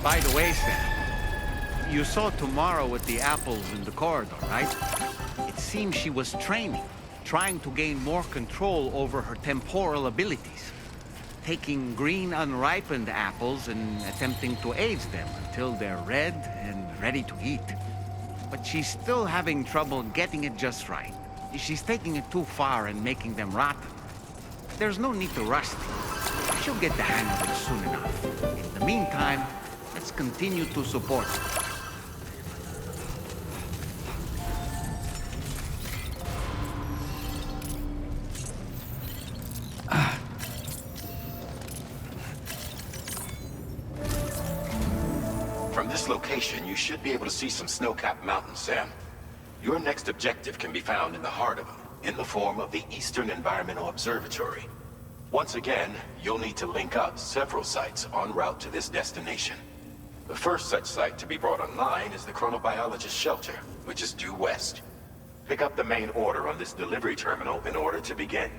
By the way, Sam, you saw Tomorrow with the apples in the corridor, right? It seems she was training, trying to gain more control over her temporal abilities. Taking green unripened apples and attempting to age them until they're red and ready to eat. But she's still having trouble getting it just right. She's taking it too far and making them rotten. There's no need to rush things. She'll get the hang of it soon enough. In the meantime, let's continue to support her. From this location, you should be able to see some snow-capped mountains, Sam. Your next objective can be found in the heart of them, in the form of the Eastern Environmental Observatory. Once again, you'll need to link up several sites en route to this destination. The first such site to be brought online is the Chronobiologist Shelter, which is due west. Pick up the main order on this delivery terminal in order to begin.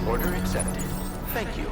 Order accepted. Thank you.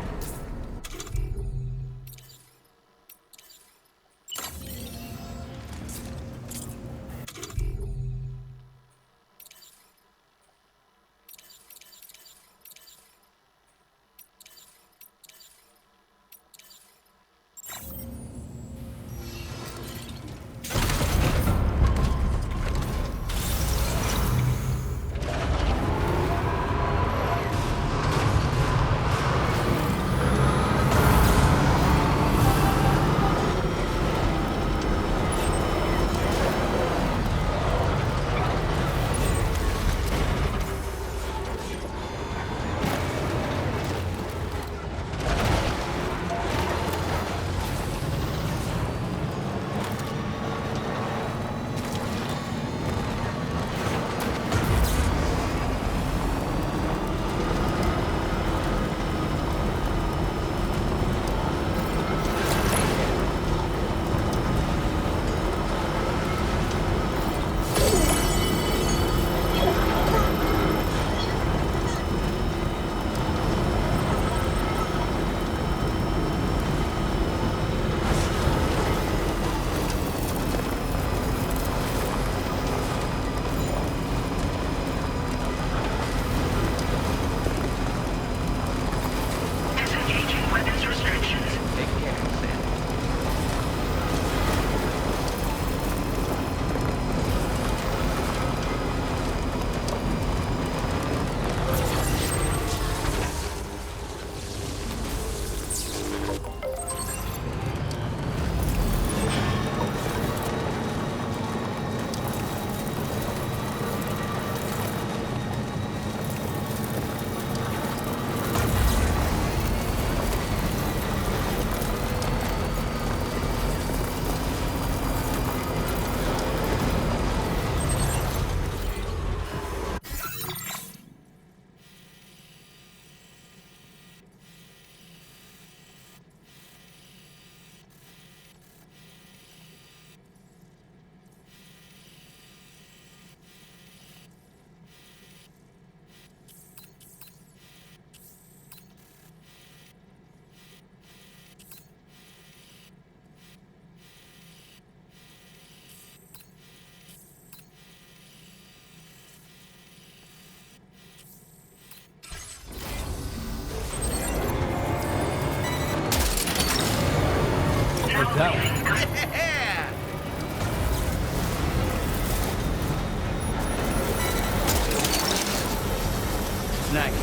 That one. Yeah! Snag it.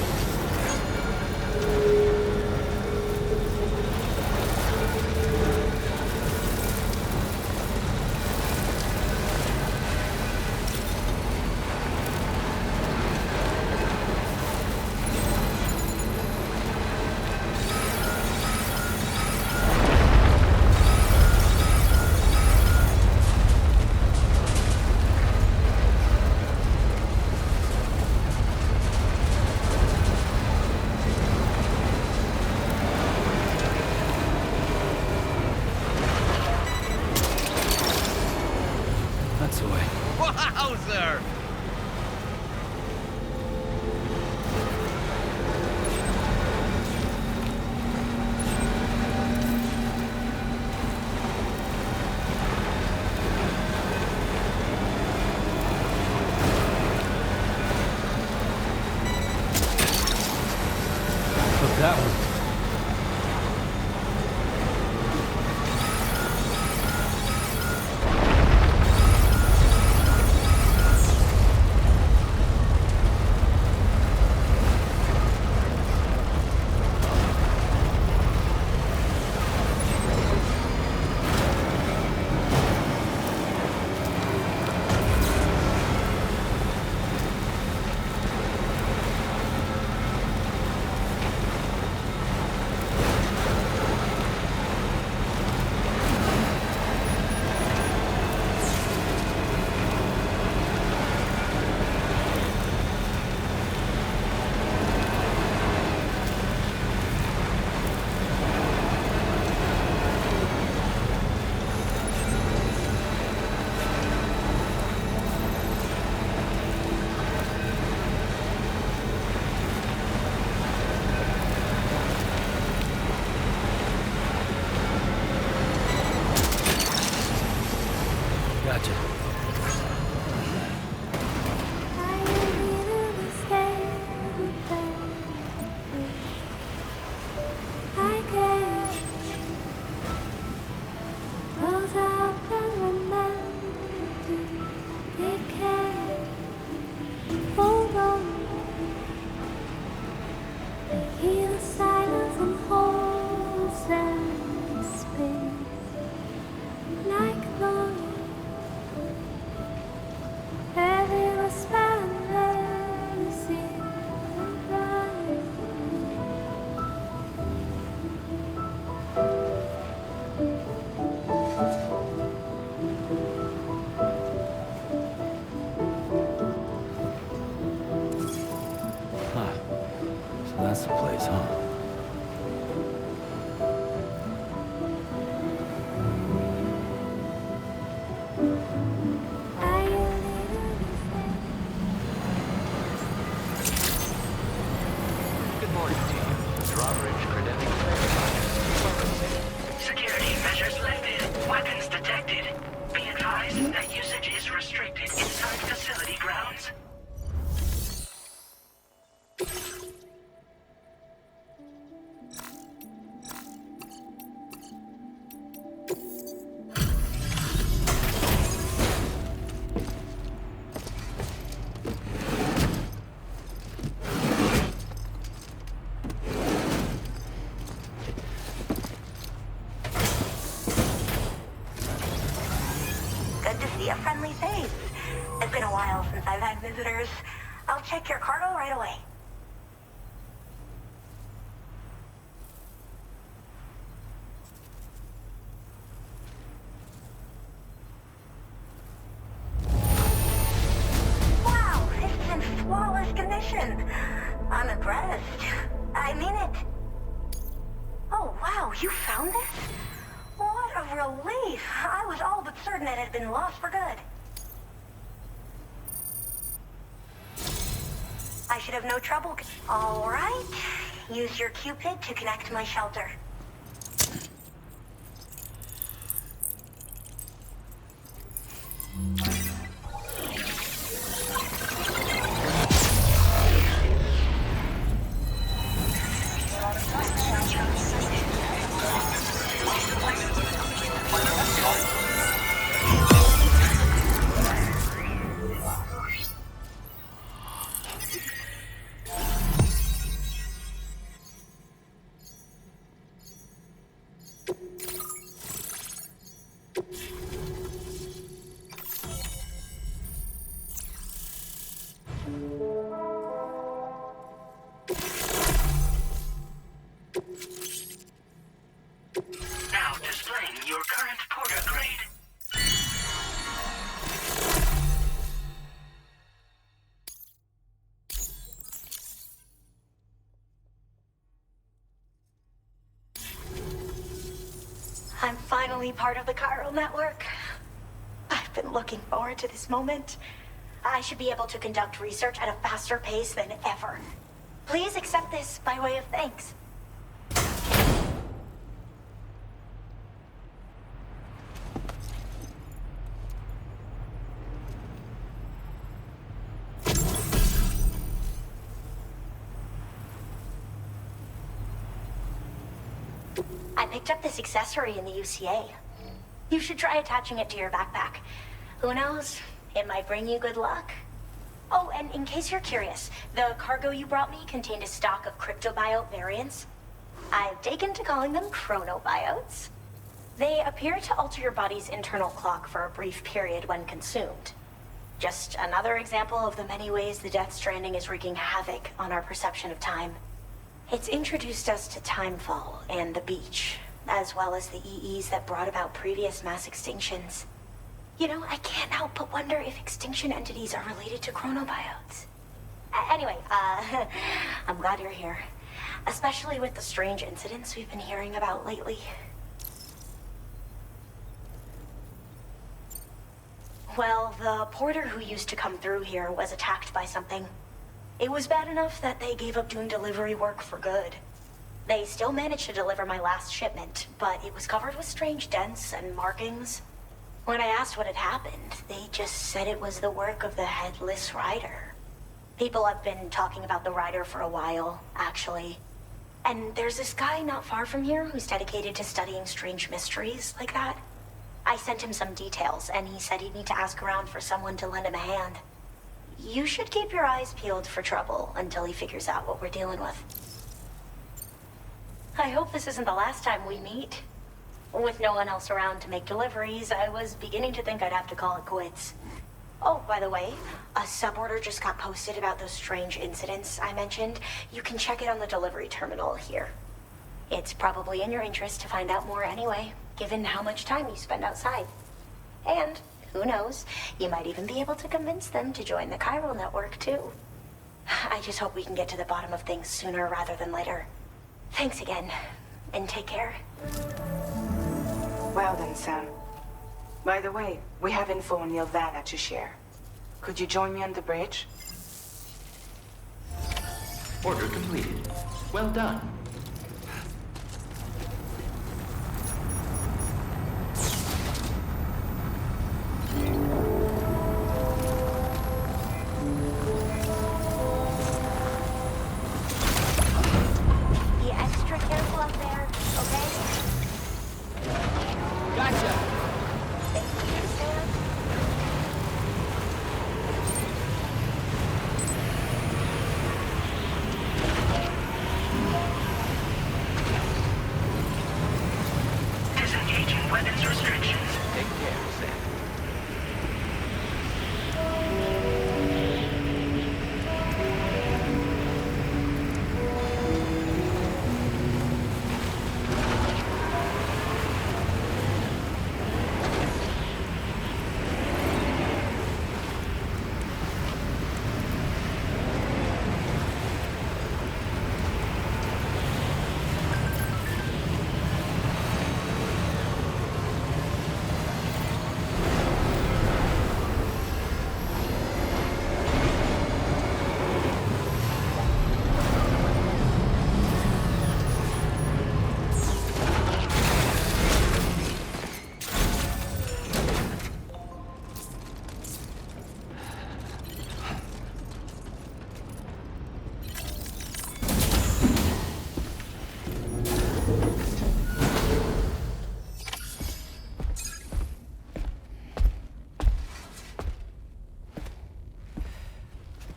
That's the way. Wowzer! Took that one. Gotcha. Hear the silence and holds and space like a longing. Every whisper and every scene and rise. Huh. So that's the place, huh? Good morning, team. Drawbridge credential verified. Security measures lifted. Weapons detected. Be advised that usage is restricted inside facility grounds. Good to see a friendly face. It's been a while since I've had visitors. I'll check your cargo right away. Wow, it's in flawless condition. I'm impressed. I mean it. Oh, wow, you found this? What a relief. I was all but certain it had been lost for good. I should have no trouble. All right. Use your Cupid to connect to my shelter. I'm finally part of the chiral network. I've been looking forward to this moment. I should be able to conduct research at a faster pace than ever. Please accept this by way of thanks. I picked up this accessory in the UCA. You should try attaching it to your backpack. Who knows? It might bring you good luck. Oh, and in case you're curious, the cargo you brought me contained a stock of cryptobiote variants. I've taken to calling them chronobiotes. They appear to alter your body's internal clock for a brief period when consumed. Just another example of the many ways the Death Stranding is wreaking havoc on our perception of time. It's introduced us to timefall and the beach, as well as the EEs that brought about previous mass extinctions. You know, I can't help but wonder if extinction entities are related to chronobiotes. Anyway, I'm glad you're here. Especially with the strange incidents we've been hearing about lately. Well, the porter who used to come through here was attacked by something. It was bad enough that they gave up doing delivery work for good. They still managed to deliver my last shipment, but it was covered with strange dents and markings. When I asked what had happened, they just said it was the work of the Headless Rider. People have been talking about the Rider for a while, actually. And there's this guy not far from here who's dedicated to studying strange mysteries like that. I sent him some details, and he said he'd need to ask around for someone to lend him a hand. You should keep your eyes peeled for trouble until he figures out what we're dealing with. I hope this isn't the last time we meet. With no one else around to make deliveries, I was beginning to think I'd have to call it quits. Oh, by the way, a suborder just got posted about those strange incidents I mentioned. You can check it on the delivery terminal here. It's probably in your interest to find out more anyway, given how much time you spend outside. And who knows, you might even be able to convince them to join the chiral network, too. I just hope we can get to the bottom of things sooner rather than later. Thanks again, and take care. Well then, Sam. By the way, we have info on Nilvana to share. Could you join me on the bridge? Order completed. Well done. Be extra careful up there, okay? Gotcha! Thank you, Sam. Disengaging weapons restrictions. Take care, Sam.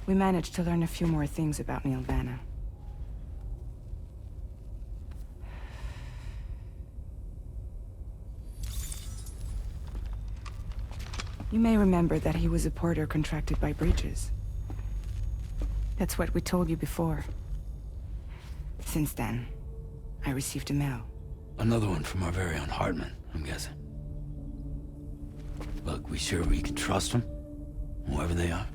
We managed to learn a few more things about Nilvana. You may remember that he was a porter contracted by Bridges. That's what we told you before. Since then, I received a mail. Another one from our very own Hartman, I'm guessing. Look, we sure we can trust them? Whoever they are?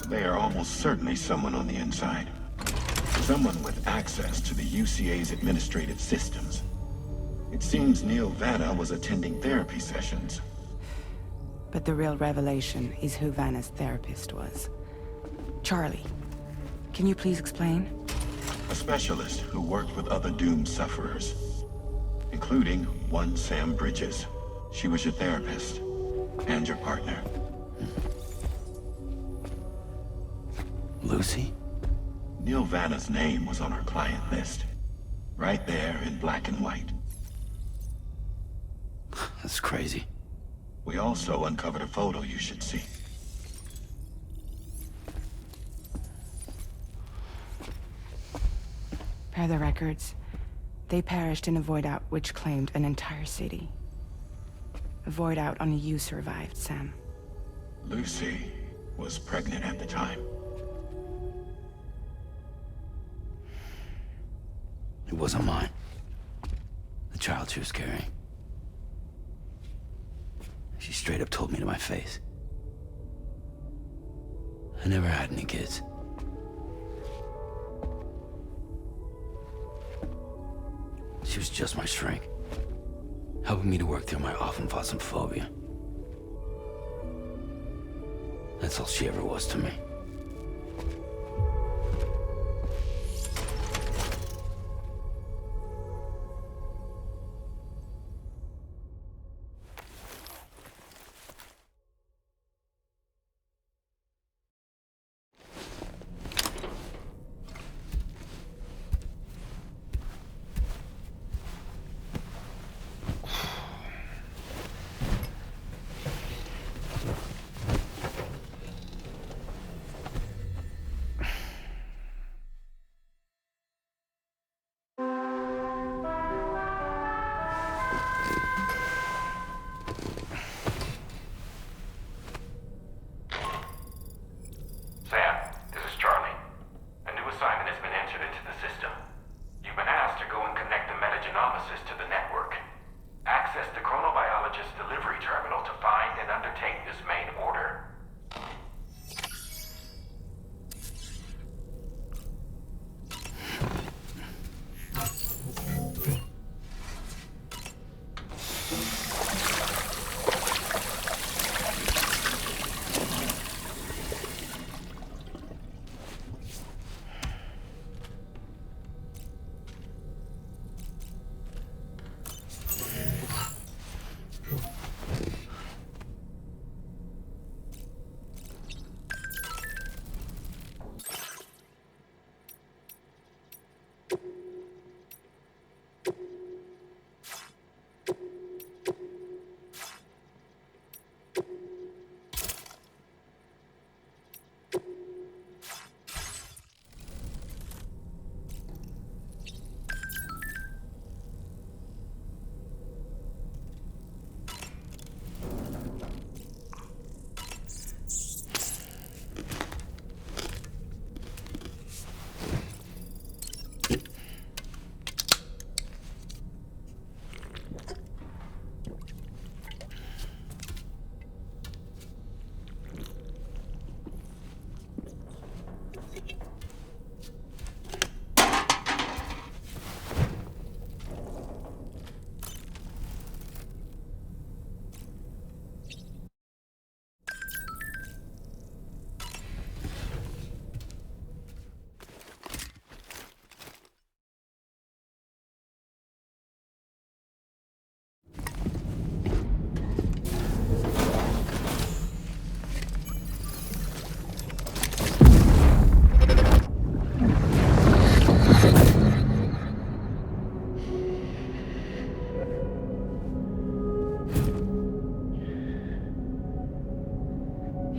They are almost certainly someone on the inside. Someone with access to the UCA's administrative systems. It seems Neil Vanna was attending therapy sessions. But the real revelation is who Vanna's therapist was. Charlie, can you please explain? A specialist who worked with other doomed sufferers, including one Sam Bridges. She was your therapist and your partner. Lucy? Neil Vanna's name was on our client list. Right there in black and white. That's crazy. We also uncovered a photo you should see. Per the records, they perished in a void out which claimed an entire city. A void out only you survived, Sam. Lucy was pregnant at the time. It wasn't mine. The child she was carrying. She straight up told me to my face. I never had any kids. She was just my shrink, helping me to work through my often phobia. That's all she ever was to me.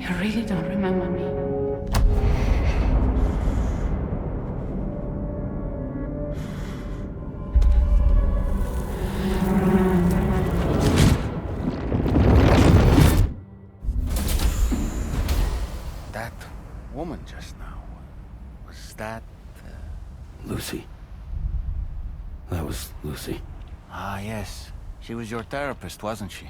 You really don't remember me. That woman just now, was that... Lucy. That was Lucy. Ah, yes. She was your therapist, wasn't she?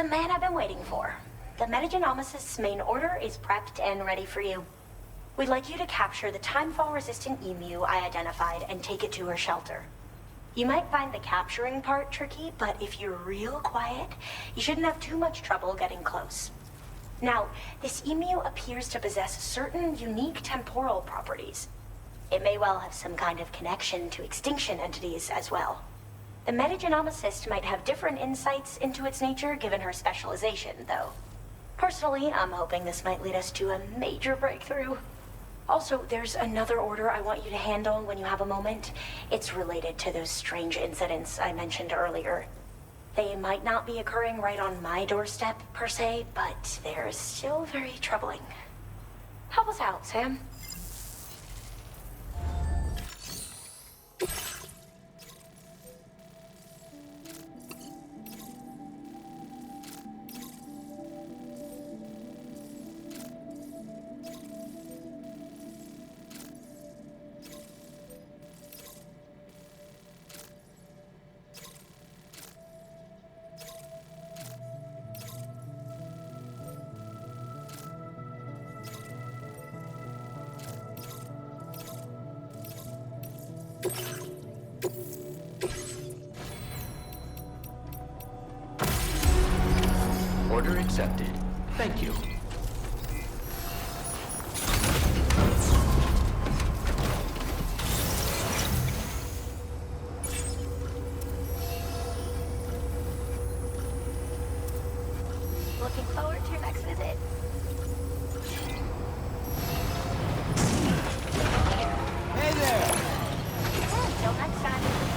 The man I've been waiting for. The Metagenomicist's main order is prepped and ready for you. We'd like you to capture the timefall-resistant EMU I identified and take it to her shelter. You might find the capturing part tricky, but if you're real quiet, you shouldn't have too much trouble getting close. Now, this EMU appears to possess certain unique temporal properties. It may well have some kind of connection to extinction entities as well. The Metagenomicist might have different insights into its nature given her specialization, though. Personally, I'm hoping this might lead us to a major breakthrough. Also, there's another order I want you to handle when you have a moment. It's related to those strange incidents I mentioned earlier. They might not be occurring right on my doorstep, per se, but they're still very troubling. Help us out, Sam. Order accepted. Thank you. Looking forward to your next visit. Hey there! Until next time.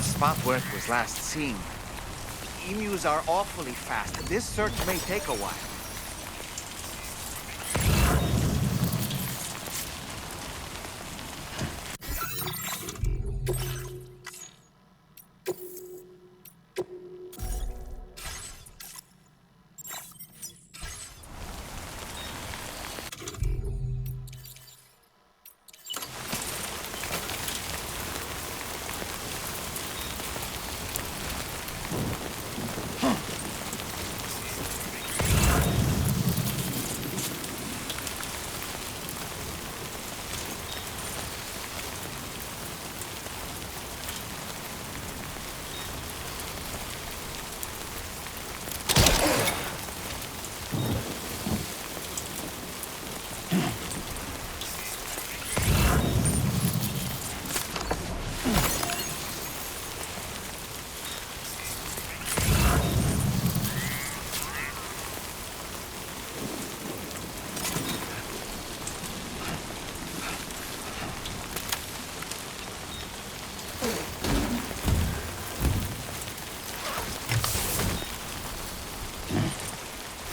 spot where it was last seen. Emus are awfully fast. This search may take a while.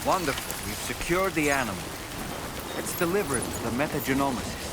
Wonderful. We've secured the animal. It's delivered to the metagenomicist.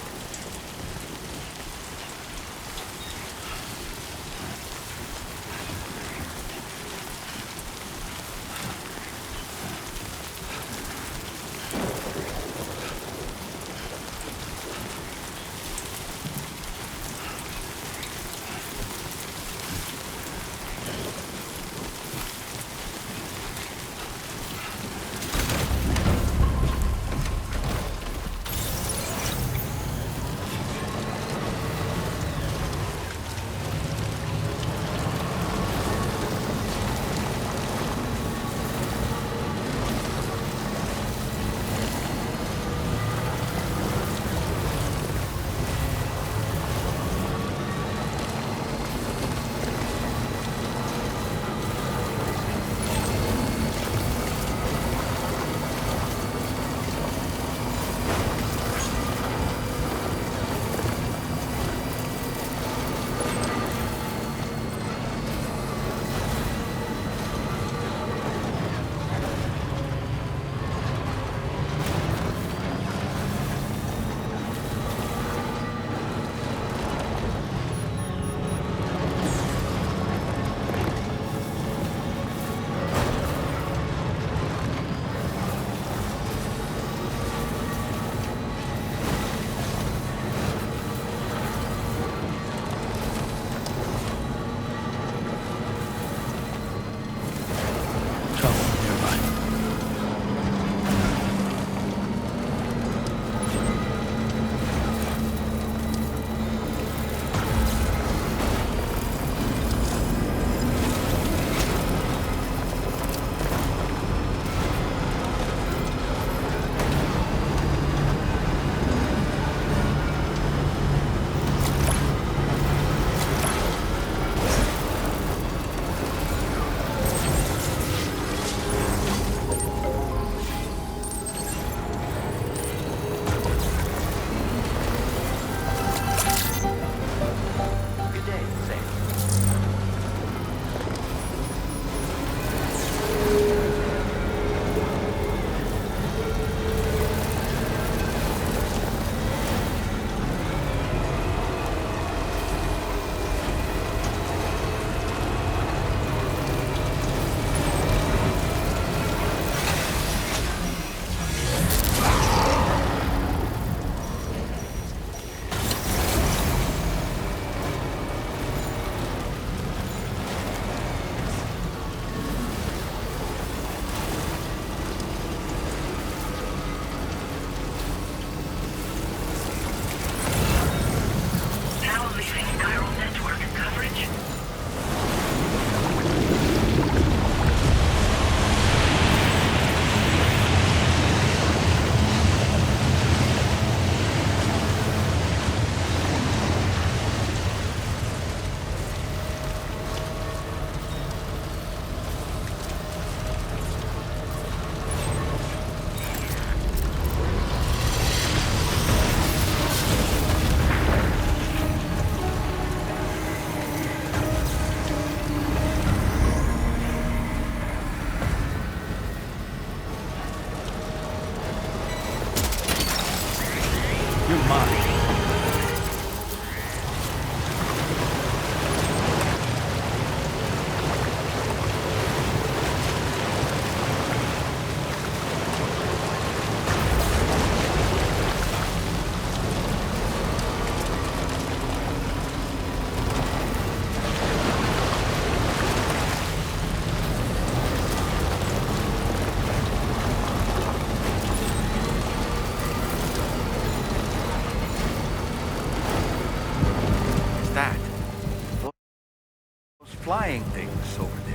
flying things over there.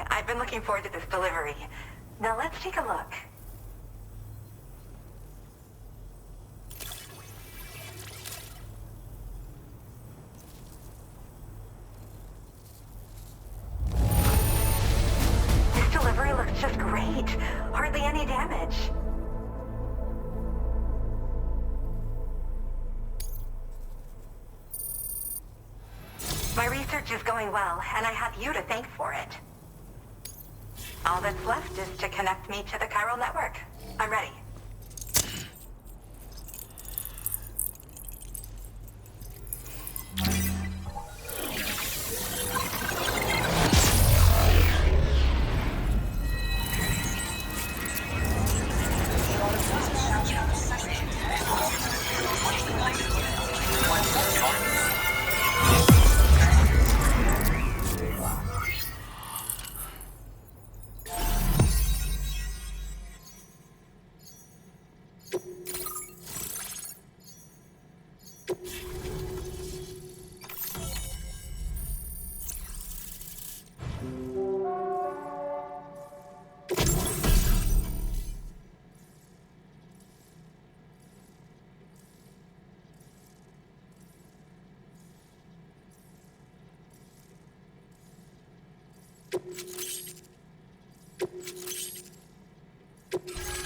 I've been looking forward to this delivery. Now let's take a look. This delivery looks just great. Hardly any damage. My research is going well, and I have you to thank for it. All that's left is to connect me to the chiral network. I'm ready.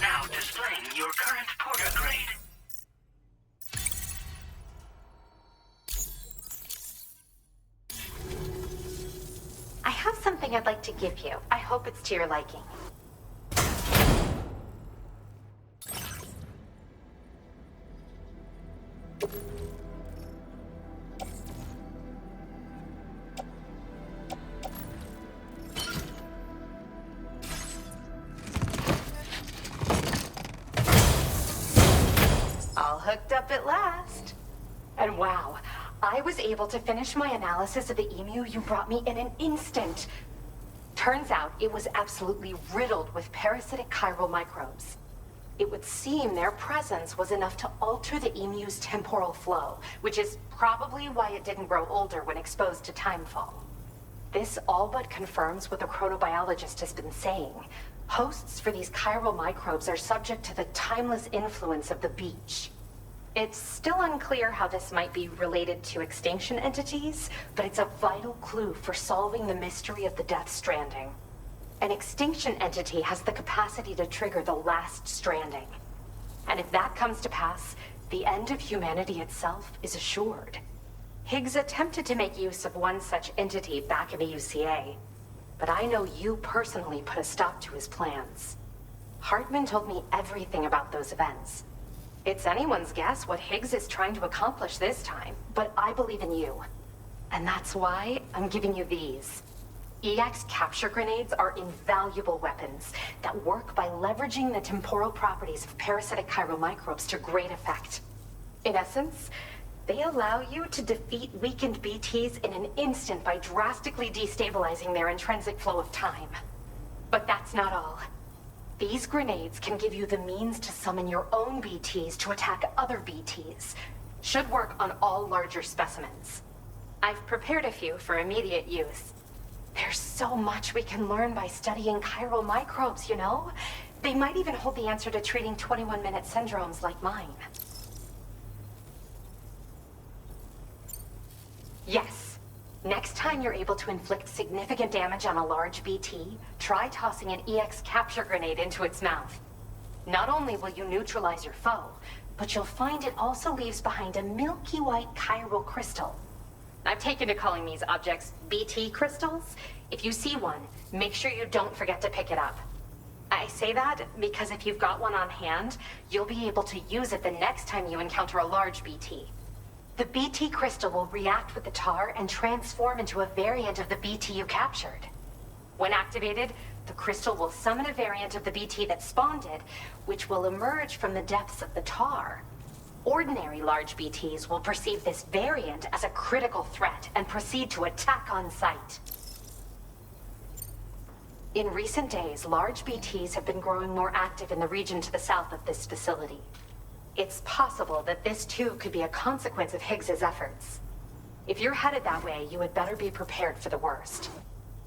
Now displaying your current porter grade. I have something I'd like to give you. I hope it's to your liking. Hooked up at last. And wow, I was able to finish my analysis of the EMU you brought me in an instant. Turns out it was absolutely riddled with parasitic chiral microbes. It would seem their presence was enough to alter the EMU's temporal flow, which is probably why it didn't grow older when exposed to timefall. This all but confirms what the chronobiologist has been saying. Hosts for these chiral microbes are subject to the timeless influence of the beach. It's still unclear how this might be related to extinction entities, but it's a vital clue for solving the mystery of the Death Stranding. An extinction entity has the capacity to trigger the last stranding. And if that comes to pass, the end of humanity itself is assured. Higgs attempted to make use of one such entity back in the UCA, but I know you personally put a stop to his plans. Hartman told me everything about those events. It's anyone's guess what Higgs is trying to accomplish this time, but I believe in you. And that's why I'm giving you these. EX capture grenades are invaluable weapons that work by leveraging the temporal properties of parasitic chiral microbes to great effect. In essence, they allow you to defeat weakened BTs in an instant by drastically destabilizing their intrinsic flow of time. But that's not all. These grenades can give you the means to summon your own BTs to attack other BTs. Should work on all larger specimens. I've prepared a few for immediate use. There's so much we can learn by studying chiral microbes, you know? They might even hold the answer to treating 21-minute syndromes like mine. Yes. Next time you're able to inflict significant damage on a large BT, try tossing an EX capture grenade into its mouth. Not only will you neutralize your foe, but you'll find it also leaves behind a milky white chiral crystal. I've taken to calling these objects BT crystals. If you see one, make sure you don't forget to pick it up. I say that because if you've got one on hand, you'll be able to use it the next time you encounter a large BT. The BT crystal will react with the tar and transform into a variant of the BT you captured. When activated, the crystal will summon a variant of the BT that spawned it, which will emerge from the depths of the tar. Ordinary large BTs will perceive this variant as a critical threat and proceed to attack on sight. In recent days, large BTs have been growing more active in the region to the south of this facility. It's possible that this too could be a consequence of Higgs's efforts. If you're headed that way, you had better be prepared for the worst.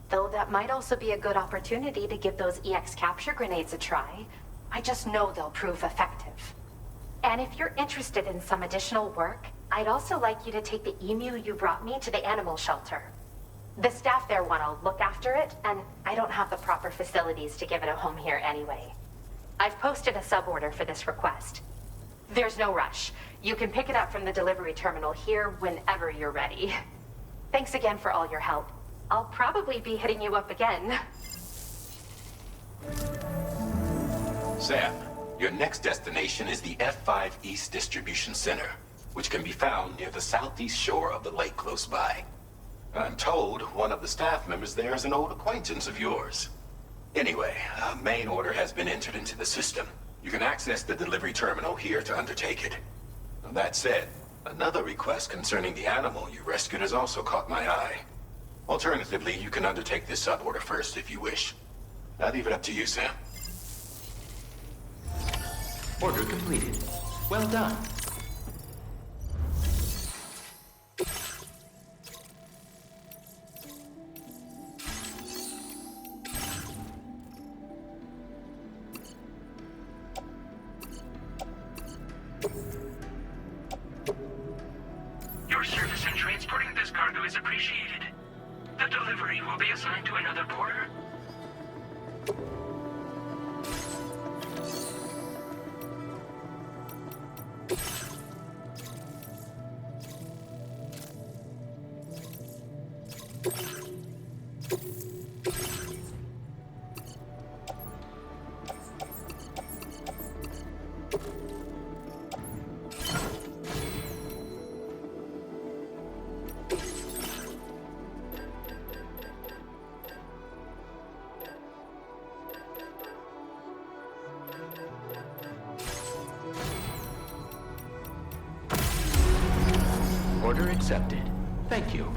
Though that might also be a good opportunity to give those EX capture grenades a try. I just know they'll prove effective. And if you're interested in some additional work, I'd also like you to take the EMU you brought me to the animal shelter. The staff there want to look after it, and I don't have the proper facilities to give it a home here anyway. I've posted a suborder for this request. There's no rush. You can pick it up from the delivery terminal here whenever you're ready. Thanks again for all your help. I'll probably be hitting you up again. Sam, your next destination is the F5 East Distribution Center, which can be found near the southeast shore of the lake close by. I'm told one of the staff members there is an old acquaintance of yours. Anyway, a main order has been entered into the system. You can access the delivery terminal here to undertake it. That said, another request concerning the animal you rescued has also caught my eye. Alternatively, you can undertake this suborder first if you wish. I'll leave it up to you, Sam. Order completed. Well done. Your service in transporting this cargo is appreciated. The delivery will be assigned to another porter. Order accepted. Thank you.